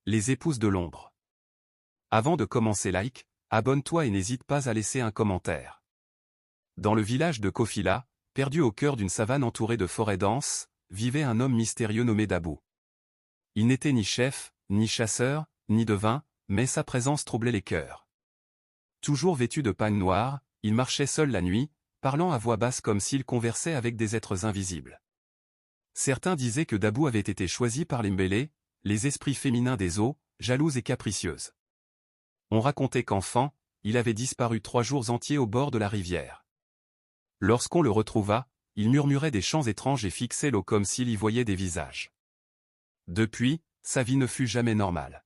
Les épouses de l'ombre. Avant de commencer, like, abonne-toi et n'hésite pas à laisser un commentaire. Dans le village de Kofila, perdu au cœur d'une savane entourée de forêts denses, vivait un homme mystérieux nommé Dabou. Il n'était ni chef, ni chasseur, ni devin, mais sa présence troublait les cœurs. Toujours vêtu de pagne noire, il marchait seul la nuit, parlant à voix basse comme s'il conversait avec des êtres invisibles. Certains disaient que Dabou avait été choisi par les Mbélé, les esprits féminins des eaux, jalouses et capricieuses. On racontait qu'enfant, il avait disparu 3 jours entiers au bord de la rivière. Lorsqu'on le retrouva, il murmurait des chants étranges et fixait l'eau comme s'il y voyait des visages. Depuis, sa vie ne fut jamais normale.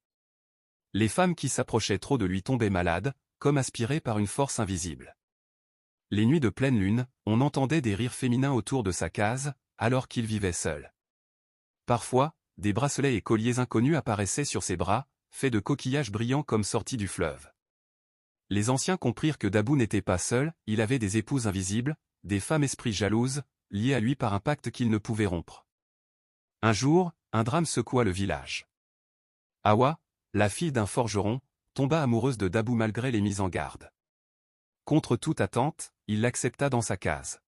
Les femmes qui s'approchaient trop de lui tombaient malades, comme aspirées par une force invisible. Les nuits de pleine lune, on entendait des rires féminins autour de sa case, alors qu'il vivait seul. Parfois, des bracelets et colliers inconnus apparaissaient sur ses bras, faits de coquillages brillants comme sortis du fleuve. Les anciens comprirent que Dabou n'était pas seul, il avait des épouses invisibles, des femmes esprits jalouses, liées à lui par un pacte qu'il ne pouvait rompre. Un jour, un drame secoua le village. Awa, la fille d'un forgeron, tomba amoureuse de Dabou malgré les mises en garde. Contre toute attente, il l'accepta dans sa case.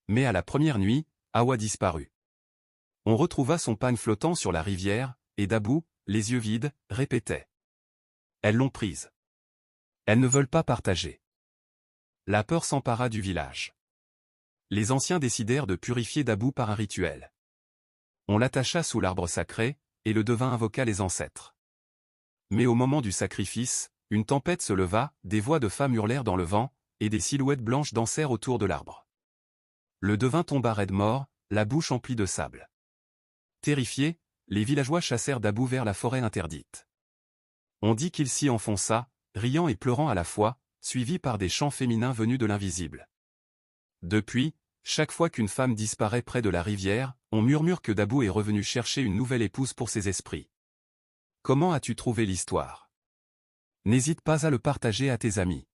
Mais à la première nuit, Awa disparut. On retrouva son pagne flottant sur la rivière, et Dabou, les yeux vides, répétait. Elles l'ont prise. Elles ne veulent pas partager. La peur s'empara du village. Les anciens décidèrent de purifier Dabou par un rituel. On l'attacha sous l'arbre sacré, et le devin invoqua les ancêtres. Mais au moment du sacrifice, une tempête se leva, des voix de femmes hurlèrent dans le vent, et des silhouettes blanches dansèrent autour de l'arbre. Le devin tomba raide mort, la bouche emplie de sable. Terrifiés, les villageois chassèrent Dabou vers la forêt interdite. On dit qu'il s'y enfonça, riant et pleurant à la fois, suivi par des chants féminins venus de l'invisible. Depuis, chaque fois qu'une femme disparaît près de la rivière, on murmure que Dabou est revenu chercher une nouvelle épouse pour ses esprits. Comment as-tu trouvé l'histoire? N'hésite pas à le partager à tes amis.